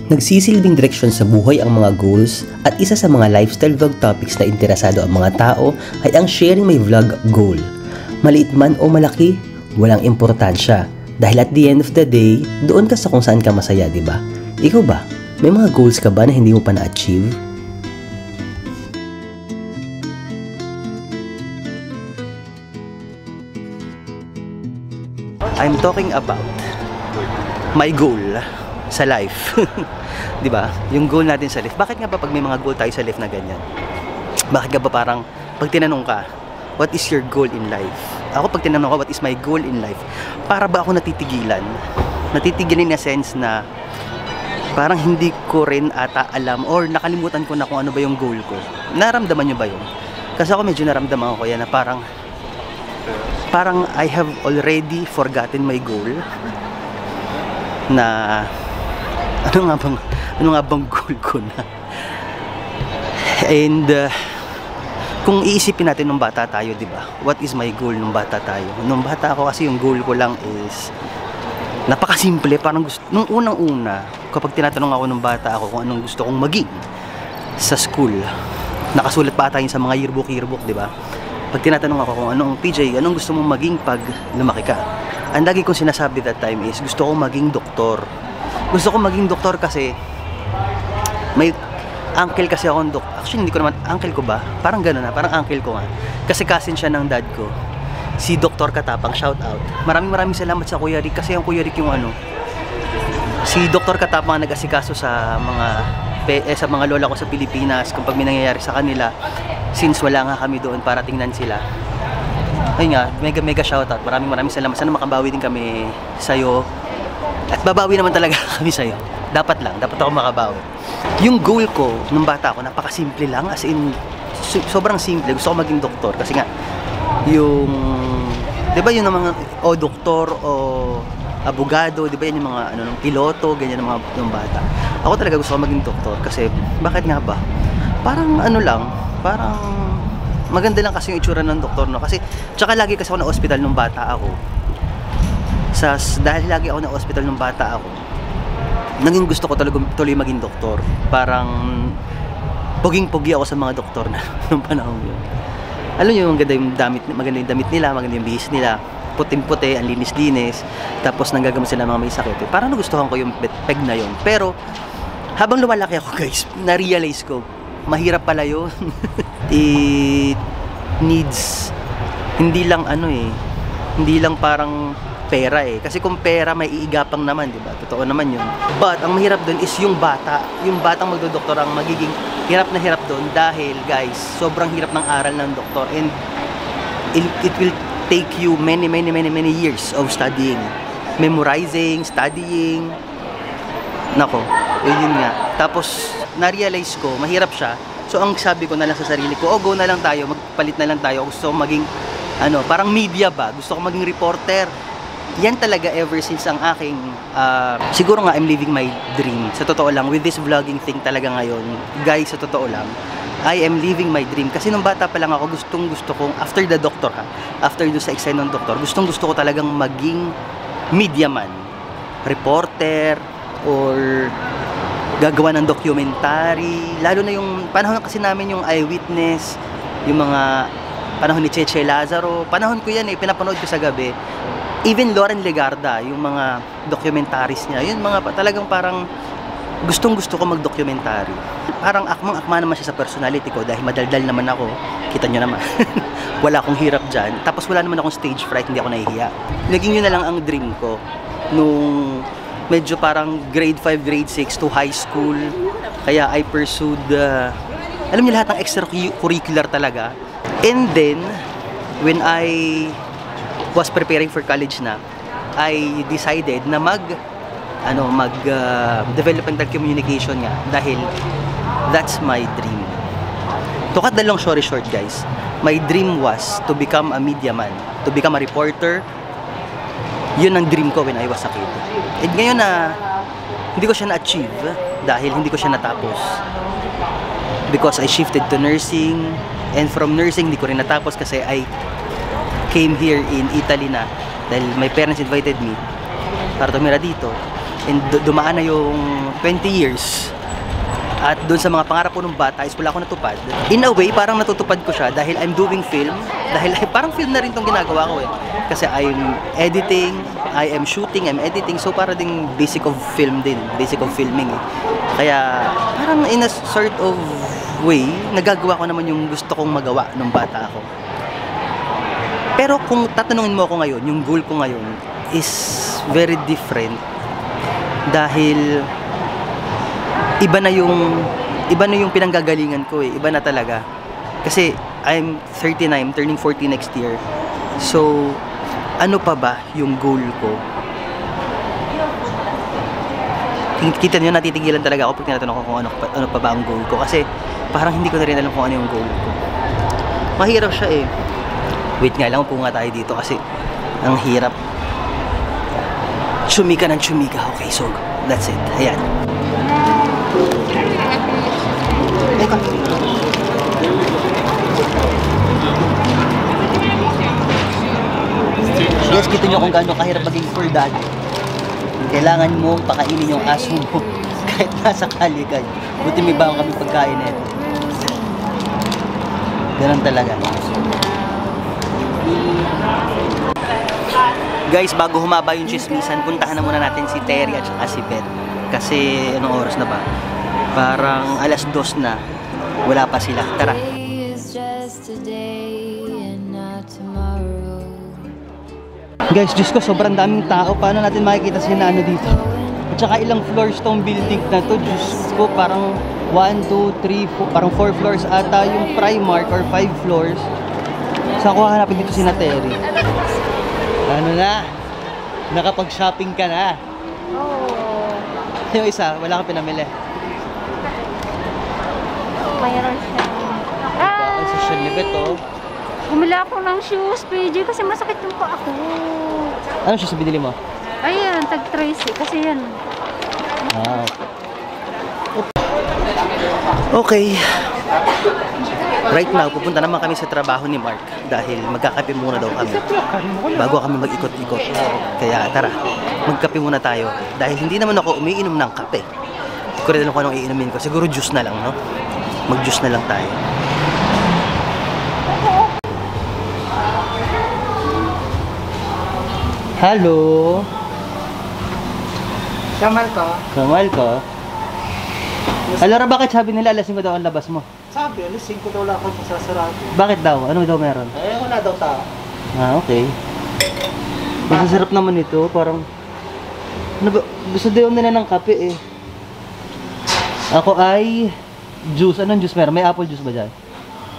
Nagsisilbing direksyon sa buhay ang mga goals at isa sa mga lifestyle vlog topics na interesado ang mga tao ay ang sharing my vlog goal. Maliit man o malaki, walang importansya dahil at the end of the day, doon ka sa kung saan ka masaya, di ba? Ikaw ba? May mga goals ka ba na hindi mo pa na-achieve? I'm talking about my goal sa life. 'Di ba? Yung goal natin sa life. Bakit nga ba pag may mga goal tayo sa life na ganyan? Bakit nga ba parang pag tinanong ka, what is your goal in life? Ako pag tinanong ko, what is my goal in life? Para ba ako natitigilan? Natitigilan in a sense na parang hindi ko rin ata alam or nakalimutan ko na kung ano ba yung goal ko. Naramdaman nyo ba yun? Kasi ako medyo naramdaman ko yan na parang I have already forgotten my goal. Na ano nga bang goal ko na. And kung iisipin natin nung bata tayo, di ba? What is my goal nung bata tayo? Nung bata ako kasi yung goal ko lang is napakasimple, parang gusto nung unang-una kapag tinatanong ako nung bata ako kung anong gusto kong maging sa school. Nakasulat pa ata yun sa mga yearbook, di ba? Pag tinatanong ako kung anong PJ, anong gusto mong maging pag lumaki ka? Ang lagi kong sinasabi that time is gusto kong maging doktor. Gusto kong maging doktor kasi may uncle kasi akong doktor. Actually hindi ko naman, uncle ko ba? Parang gano'n na, parang uncle ko nga. Kasi cousin siya ng dad ko. Si Dr. Katapang, shout out. Maraming salamat sa Kuya Rick kasi yung Kuya Rick yung ano. Si Dr. Katapang ang nag-asikaso sa mga lola ko sa Pilipinas kung pag may nangyayari sa kanila. Since wala nga kami doon para tingnan sila. Ayun nga, mega shoutout. Maraming salamat. Sana makabawi din kami sa'yo. At babawi naman talaga kami sa'yo. Dapat ako makabawi. Yung goal ko nung bata ako, napakasimple lang. As in, sobrang simple. Gusto ko maging doktor. Kasi nga, yung, di ba yung mga, o doktor, o abogado, di ba yan yung mga, piloto, ganyan ng mga ng bata. Ako talaga gusto ko maging doktor. Kasi, bakit nga ba? Parang parang maganda lang kasi yung itsura ng doktor, no? Kasi, tsaka lagi kasi ako na hospital nung bata ako. Dahil lagi ako na hospital nung bata ako, naging gusto ko talaga tuloy maging doktor. Parang, puging-pugi ako sa mga doktor na nung panahon yun. Alam nyo, maganda yung damit nila, maganda yung bihis nila, puting-puti, ang linis-linis, tapos nanggagamot sila mga may sakit. Parang nagustuhan ko yung peg na yun. Pero, habang lumalaki ako guys, na-realize ko, mahirap pala yun. It needs hindi lang parang pera eh. Kasi kung pera may iigapang naman, di ba? Totoo naman yun. But ang mahirap doon is yung batang magdodoktor ang magiging hirap na hirap doon dahil guys, sobrang hirap ng aral ng doktor and it will take you many years of studying, memorizing, studying. Nako, yun nga. Tapos na-realize ko, mahirap siya. So ang sabi ko na lang sa sarili ko, go na lang tayo, magpalit na lang tayo. Gusto ko maging, parang media ba? Gusto ko maging reporter. Yan talaga ever since ang aking, siguro nga I'm living my dream. Sa totoo lang, with this vlogging thing talaga ngayon, guys, sa totoo lang, I am living my dream. Kasi nung bata pa lang ako, gusto kong, after the doctor after do sa exam ng doktor, gusto ko talagang maging media man. Reporter, or gagawa ng documentary, lalo na yung panahon kasi namin yung eyewitness, yung mga panahon ni Cheche Lazaro, panahon ko yan pinapanood ko sa gabi. Even Loren Legarda, yung mga documentaries niya, yun mga talagang parang gustong gusto ko mag-documentary. Parang akmang-akma naman siya sa personality ko dahil madaldal naman ako, kita nyo naman. Wala akong hirap dyan, tapos wala naman akong stage fright, hindi ako nahihiya. Naging yun na lang ang dream ko nung medyo parang grade 5, grade 6 to high school. Kaya I pursued, alam niyo lahat ng extracurricular talaga. And then, when I was preparing for college na, I decided na developmental communication nga. Dahil, that's my dream. To cut the long story short guys, my dream was to become a media man, to become a reporter. Yun ang dream ko when I was a kid. And ngayon na hindi ko siya na-achieve dahil hindi ko siya natapos. Because I shifted to nursing, and from nursing hindi ko rin natapos kasi I came here in Italy na dahil my parents invited me para tumira dito. and dumaan na yung 20 years. At doon sa mga pangarap ko nung bata is wala ko natupad. In a way, parang natutupad ko siya dahil I'm doing film. Dahil parang film na rin tong ginagawa ko eh. Kasi I'm editing, I am shooting, I'm editing. So para ding basic of film din, basic of filming eh. Kaya parang in a sort of way, nagagawa ko naman yung gusto kong magawa nung bata ako. Pero kung tatanungin mo ako ngayon, yung goal ko ngayon is very different. Dahil iba na yung pinanggagalingan ko eh. Iba na talaga. Kasi I'm 39, turning 40 next year. So, ano pa ba yung goal ko? Kita nyo, natitigilan talaga ako pag tinatanong ko kung ano pa ba ang goal ko. Kasi parang hindi ko na rin alam kung ano yung goal ko. Mahirap siya eh. Wait nga lang, upo nga tayo dito kasi ang hirap. Tsumika ng tsumika. Okay, so that's it. Ayan. Guys, kita nyo kung gaano kahirap maging full dad. Kailangan mo pakainin yung aso mo kahit nasa kali kayo. Buti may bago kami pagkain nito. Ganun talaga. Guys, bago humaba yung chismisan, puntahan na muna natin si Terry at saka si Beth. Kasi anong oras na ba? Parang alas 2 na. Wala pa sila. Tara. Guys, Diyos ko, sobrang daming tao. Paano natin makikita sila ano dito? At saka ilang floors tong building na to. Diyos ko, parang 1, 2, 3, 4, parang 4 floors ata yung Primark or 5 floors. Saan ko hahanapin dito si Terry? Ano na? Nakapag-shopping ka na? Oo. Yung isa, wala kang pinamili. Mayroon siya. Bakit sa Shalibet, oh? Bumili ako ng shoes, PJ, kasi masakit yung paa ko. Ano siya sa binili mo? Ayan, tag Tracy, kasi yan. Ah. Okay. Right now, pupunta naman kami sa trabaho ni Mark dahil magkakape muna daw kami bago kami mag-ikot-ikot. Kaya tara, magkape muna tayo dahil hindi naman ako umiinom ng kape. Hindi ko rin alam kung anong iinumin ko. Siguro juice na lang, no? Mag-juice na lang tayo. Hello! Kamal ko? Kamal ko? Alara, bakit sabi nila alas 5 daw ang labas mo? Sabi, alas 5 daw lang ako masasarado. Bakit daw? Ano daw meron? Eh, wala daw tao. Ah, okay. Masasarap naman ito, parang ano ba? Gusto daw nila ng kape eh. Ako ay juice. Anong juice meron? May apple juice ba dyan?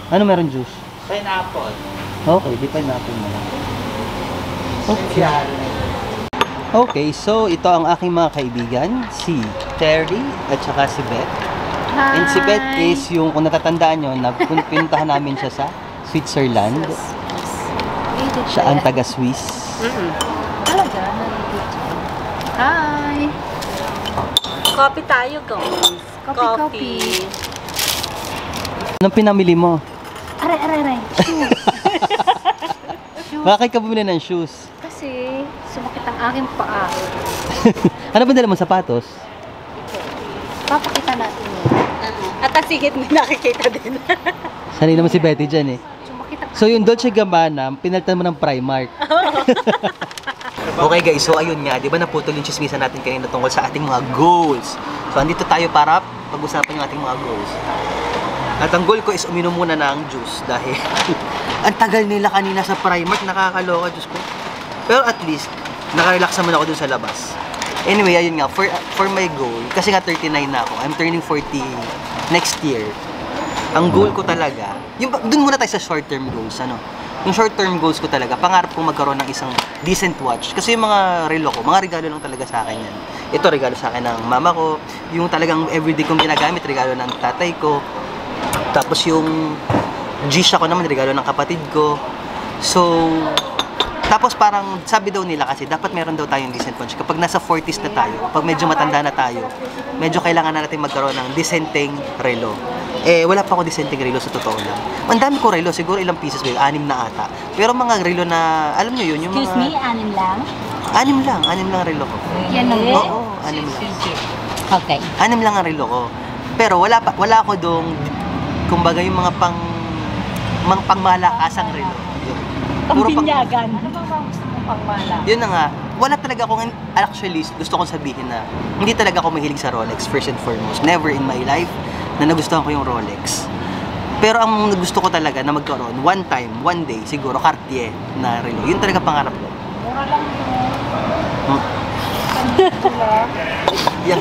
Ano meron juice? Pineapple. Okay, di pineapple na lang. Okay. Okay, so ito ang aking mga kaibigan, si Terry at saka si Beth. Hi! And si Beth is yung, kung natatandaan nyo, pinuntahan namin siya sa Switzerland. Siya ang taga-Swiss. Talaga? Hi! Coffee tayo, guys. Coffee. Anong pinamili mo? Aray. Shoes. Bakit ka bumili ng shoes? Kasi sumakit ang aking paa. Ano ba dala mo, sapatos? Papakita natin yun. At ang sigit mo nakikita din. Sanay naman si Betty dyan eh. Sumakit ang So yung Dolce Gabbana, pinalitan mo ng Primark. Okay guys, so ayun nga, di ba naputol yung chismisan natin kanina tungkol sa ating mga goals. So andito tayo para pag-usapan yung ating mga goals. At ang goal ko is uminom muna ng juice dahil ang tagal nila kanina sa Primark, nakakaloka, Diyos ko. Pero at least, nakarelax naman ako dun sa labas. Anyway, ayun nga, for my goal, kasi nga 39 na ako, I'm turning 40 next year. Ang goal ko talaga, dun muna tayo sa short-term goals, ano? Yung short-term goals ko talaga, pangarap kong magkaroon ng isang decent watch. Kasi yung mga relo ko, mga regalo lang talaga sa akin yan. Ito, regalo sa akin ng mama ko. Yung talagang everyday kong ginagamit, regalo ng tatay ko. Tapos yung G-Shock ko naman, regalo ng kapatid ko. So, tapos parang sabi daw nila kasi dapat meron daw tayong decent watch. Kapag nasa 40s na tayo, pag medyo matanda na tayo, medyo kailangan na natin magkaroon ng decenteng relo. wala pa ako disenteng relo sa totoo lang. Ang dami ko relo, siguro ilang pieces ba yun? 6 na ata. Pero mga relo na, alam nyo yun, yung Excuse me, mga... 6 lang? 6 lang relo ko. Yan lang. Oo, 6 lang. Okay. 6 lang ang relo ko. Pero wala ako dong, kumbaga yung mga pangmalakasang relo. Yun. Pampinyagan. Ano bang mga gusto mong pangmala? Yun na nga, wala talaga akong, actually, gusto kong sabihin na hindi talaga ako mahilig sa Rolex, first and foremost. Never in my life na nagustuhan ko yung Rolex. Pero ang gusto ko talaga na magkaroon, one time, one day, siguro, Cartier na relo. Yun talaga pangarap ko. Mura lang yun. Yan.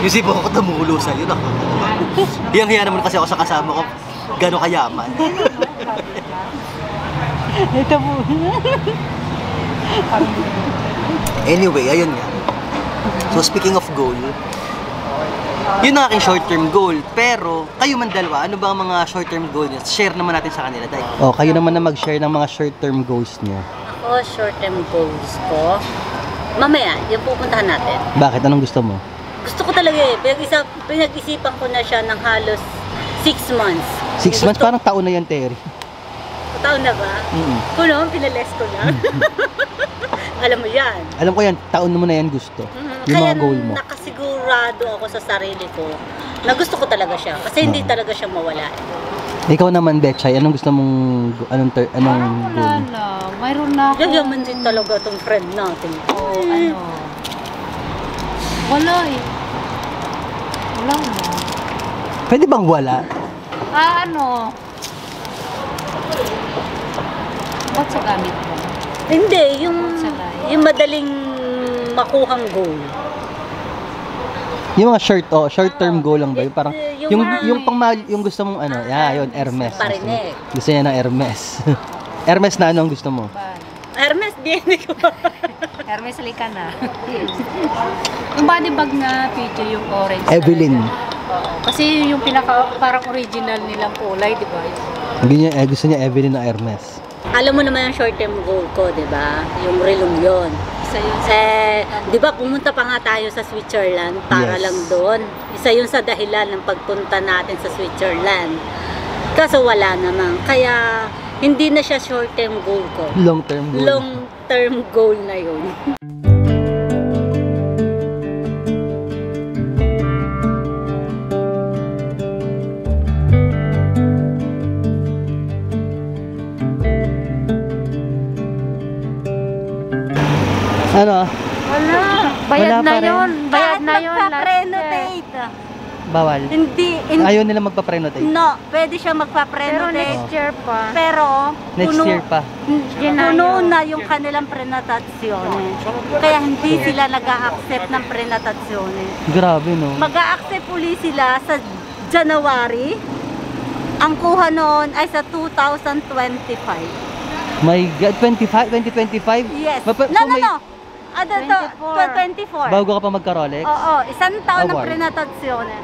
Yung sipo ko tumulo sa'yo. Hiyang-hiya naman kasi ako sa kasama ko. Gano'ng kayaman. Ito po. Anyway, ayun nga. So speaking of goal, yun ang aking short-term goal. Pero, kayo man dalawa, ano ba ang mga short-term goal niyo? Share naman natin sa kanila. Oh, kayo naman na mag-share ng mga short-term goals niyo. Ako, short-term goals ko. Mamaya, yung pupuntahan natin. Bakit? Anong gusto mo? Gusto ko talaga eh. Pinag-isipan ko na siya ng halos 6 months. 6 months? Parang taon na yan, Terry. Taon na ba? Kuno, pinales ko na. Alam mo yan. Alam ko yan, taon mo na yan gusto. Yung Kaya mga goal mo. nakasigurado ako sa sarili ko na gusto ko talaga siya. Kasi hindi talaga siya mawala. Ikaw naman, Betchay, anong gusto mong, anong Wala goal? na. Mayroon na ako. Gagaman din talaga tong friend natin. Oo, ano. Wala eh. Wala na. Pwede bang wala? Ano? Ba't sa gamit mo? Hindi, yung Sabay. madaling makuhang goal. Yung mga short-term goal lang ba? Yung parang, Yung yung gusto mong ano, yun, Hermes. Parinig. Gusto niya ng Hermes. Hermes na ano ang gusto mo? Hermes, din ko. Hermes, halika na. Yung body bag na picture yung orange. Evelyn. Oo. Kasi yung pinaka parang original nilang kulay, di ba? Gusto niya Evelyn na Hermes. Alam mo naman yung short-term goal ko, di ba? Yung relong yun. Isa yun. Di ba pumunta pa nga tayo sa Switzerland para Yes. lang doon. Isa yun sa dahilan ng pagpunta natin sa Switzerland. Kaso wala naman. Kaya hindi na siya short-term goal ko. Long-term goal. Long-term goal na yun. Ano? Wala. Bayad Wala na pa rin. yun. Bayad na yun. magpa-prenotate. Bawal. Hindi, Ayaw nila magpa-prenotate. no, pwede siya Pero magpa-prenotate. next year pa. Pero, Next year pa. puno na yung kanilang prenotazione. Kaya hindi sila nag-a-accept ng prenotazione. Grabe, no? Mag-a-accept uli sila sa January. Ang kuha noon ay sa 2025. My God, 2025? Yes. So may- No. 24. Bago ka pa magka-Rolex? Oo, isang taon ng Award. prenotazione.